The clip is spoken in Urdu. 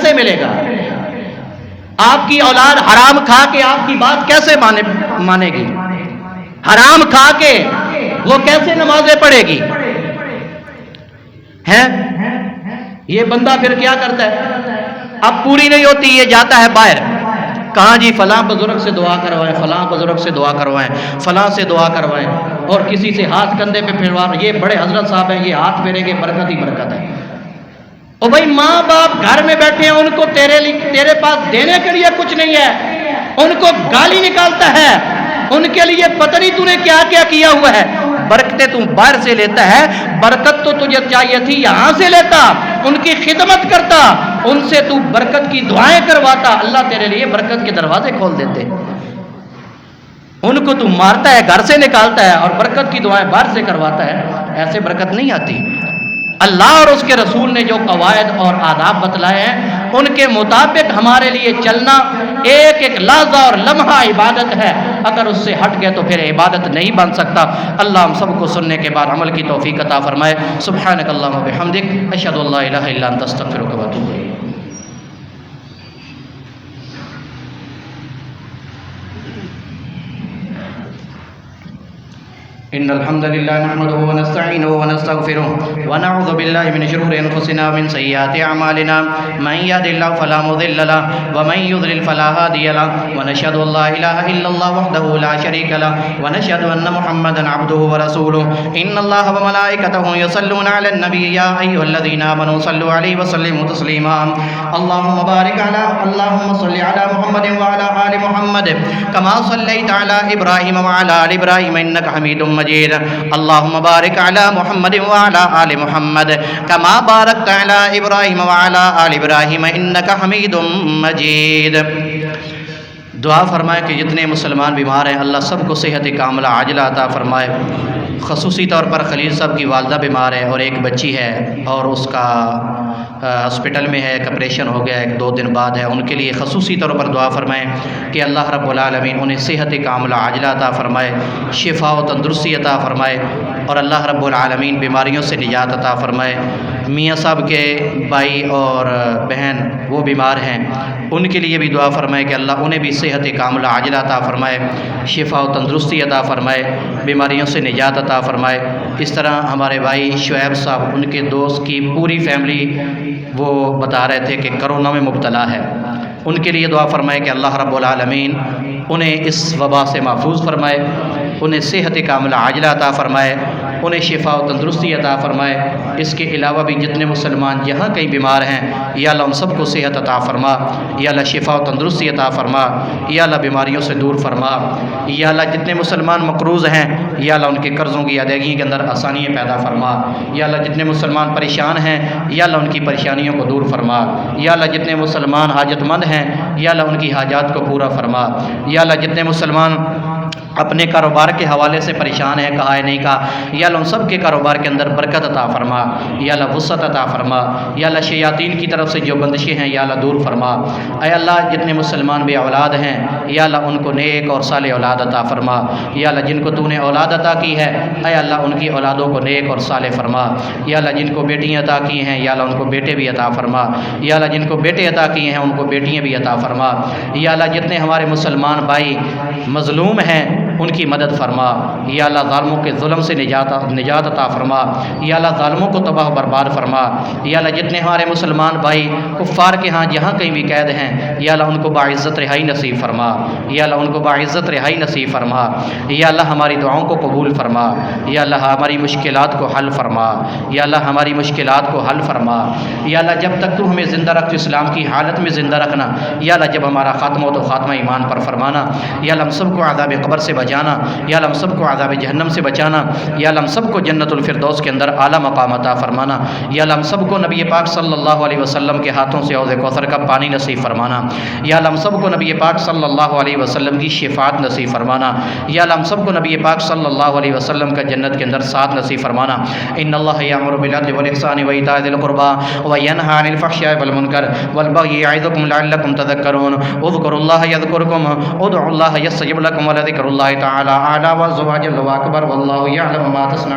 کیسے ملے گا؟ آپ کی اولاد حرام کھا کے آپ کی بات کیسے مانے گی؟ حرام کھا کے وہ کیسے نمازیں پڑھے گی؟ یہ بندہ پھر کیا کرتا ہے؟ اب پوری نہیں ہوتی، یہ جاتا ہے باہر، کہاں جی فلاں بزرگ سے دعا کروائیں، فلاں بزرگ سے دعا کروائیں، فلاں سے دعا کروائیں، اور کسی سے ہاتھ کندھے پہ پھیروا، یہ بڑے حضرت صاحب ہیں، یہ ہاتھ پھیریں گے، برکت ہی برکت ہے۔ او بھائی ماں باپ گھر میں بیٹھے ہیں، ان کو تیرے پاس دینے کے لیے کچھ نہیں ہے، ان کو گالی نکالتا ہے، ان کے لیے پتہ نہیں تو نے کیا کیا کیا ہوا ہے۔ برکتیں تو باہر سے لیتا ہے، برکت تو تجھے چاہیے تھی یہاں سے لیتا، ان کی خدمت کرتا، ان سے تو برکت کی دعائیں کرواتا، اللہ تیرے لیے برکت کے دروازے کھول دیتے۔ ان کو تو مارتا ہے، گھر سے نکالتا ہے، اور برکت کی دعائیں باہر سے کرواتا ہے۔ ایسے برکت نہیں آتی۔ اللہ اور اس کے رسول نے جو قواعد اور آداب بتلائے ہیں، ان کے مطابق ہمارے لیے چلنا ایک ایک لحظہ اور لمحہ عبادت ہے۔ اگر اس سے ہٹ گئے تو پھر عبادت نہیں بن سکتا۔ اللہ ہم سب کو سننے کے بعد عمل کی توفیق عطا فرمائے۔ سبحانک اللہم و بحمدک، اشہد ان لا الہ الا انت، استغفرک و اتوب الیک۔ ان الحمد لله نحمده ونستعينه ونستغفره ونعوذ بالله من شرور انفسنا ومن سيئات اعمالنا، من يهد الله فلا مضل له ومن يضلل فلا هادي له، ونشهد ان لا اله الا الله وحده لا شريك له، ونشهد ان محمدا عبده ورسوله۔ ان الله وملائكته يصلون على النبي، يا ايها الذين امنوا صلوا عليه وسلموا تسليما۔ اللهم صل على محمد وعلى ال محمد كما صليت على ابراهيم وعلى ال ابراهيم انك حميد مجيد۔ اللهم بارك على محمد وعلى آل محمد كما باركت على إبراهيم وعلى آل إبراهيم إنك حميد مجيد۔ دعا فرمائے کہ جتنے مسلمان بیمار ہیں اللہ سب کو صحت کاملہ عاجلہ عطا فرمائے۔ خصوصی طور پر خلیل صاحب کی والدہ بیمار ہے اور ایک بچی ہے اور اس کا ہاسپٹل میں ہے، ایک آپریشن ہو گیا، 1-2 دن بعد ہے۔ ان کے لیے خصوصی طور پر دعا فرمائیں کہ اللہ رب العالمین انہیں صحت کاملہ عاجلہ عطا فرمائے، شفا و تندرستی عطا فرمائے، اور اللہ رب العالمین بیماریوں سے نجات عطا فرمائے۔ میاں صاحب کے بھائی اور بہن وہ بیمار ہیں، ان کے لیے بھی دعا فرمائے کہ اللہ انہیں بھی صحت کاملہ عاجلہ عطا فرمائے، شفا و تندرستی عطا فرمائے، بیماریوں سے نجات عطا فرمائے۔ اس طرح ہمارے بھائی شعیب صاحب، ان کے دوست کی پوری فیملی وہ بتا رہے تھے کہ کرونا میں مبتلا ہے، ان کے لیے دعا فرمائے کہ اللہ رب العالمین انہیں اس وبا سے محفوظ فرمائے، انہیں صحت کاملہ عاجلہ عطا فرمائے، انہیں شفا و تندرستی عطا فرمائے۔ اس کے علاوہ بھی جتنے مسلمان جہاں کہیں بیمار ہیں یا اللہ ان سب کو صحت عطا فرما، یا اللہ شفا و تندرستی عطا فرما، یا اللہ بیماریوں سے دور فرما، یا اللہ جتنے مسلمان مقروض ہیں یا اللہ ان کے قرضوں کی ادائیگی کے اندر آسانیاں پیدا فرما، یا اللہ جتنے مسلمان پریشان ہیں یا اللہ ان کی پریشانیوں کو دور فرما، یا اللہ جتنے مسلمان حاجت مند ہیں یا اللہ ان کی حاجات کو پورا فرما، یا اللہ جتنے مسلمان اپنے کاروبار کے حوالے سے پریشان ہیں، کہا ہے نہیں کہا، یا اللہ ان سب کے کاروبار کے اندر برکت عطا فرما، یا اللہ وسعت عطا فرما، یا اللہ شیاطین کی طرف سے جو بندشیں ہیں یا اللہ دور فرما۔ اے اللہ جتنے مسلمان بے اولاد ہیں یا اللہ ان کو نیک اور صالح اولاد عطا فرما، یا اللہ جن کو تو نے اولاد عطا کی ہے اے اللہ ان کی اولادوں کو نیک اور صالح فرما، یا اللہ جن کو بیٹیاں عطا کی ہیں یا اللہ ان کو بیٹے بھی عطا فرما، یا اللہ جن کو بیٹے عطا کیے ہیں ان کو بیٹیاں بھی عطا فرما، یا اللہ جتنے ہمارے مسلمان بھائی مظلوم ہیں ان کی مدد فرما، یا اللہ ظالموں کے ظلم سے نجات عطا فرما، یا اللہ ظالموں کو تباہ و برباد فرما، یا اللہ جتنے ہمارے مسلمان بھائی کفار کے ہاں جہاں کہیں بھی قید ہیں یا اللہ ان کو باعزت رہائی نصیب فرما، یا اللہ ان کو باعزت رہائی نصیب فرما، یا اللہ ہماری دعاؤں کو قبول فرما، یا اللہ ہماری مشکلات کو حل فرما، یا اللہ ہماری مشکلات کو حل فرما، یا اللہ جب تک تو ہمیں زندہ رکھ اسلام کی حالت میں زندہ رکھنا، یا اللہ جب ہمارا خاتمہ ہو تو خاتمہ ایمان پر فرمانا، یا اللہ ہم سب کو عذاب قبر سے بچانا، یا اللہ ہم سب کو عذاب جہنم سے بچانا، یا اللہ ہم سب کو جنت الفردوس کے اندر اعلیٰ مقام عطا فرمانا، یا اللہ ہم سب کو نبی پاک صلی اللہ علیہ وسلم کے ہاتھوں سے حوض کوثر کا پانی نصیب فرمانا، یا اللہ ہم سب کو نبی پاک صلی اللہ علیہ وسلم کی شفاعت نصیب فرمانا، یا اللہ ہم سب کو نبی پاک صلی اللہ علیہ وسلم کا جنت کے اندر ساتھ نصیب فرمانا۔ ان اللہ یامر بالعدل والاحسان وایتاء ذی القربى وینہی عن الفحشاء والمنکر والبغی یعظکم لعلکم تذکرون اذکروا اللہ یذکرکم ادعوا اللہ یستجب لکم ولذکر اللہ تعالی اعلی وعز وجل واکبر واللہ یعلم ما تصنعون۔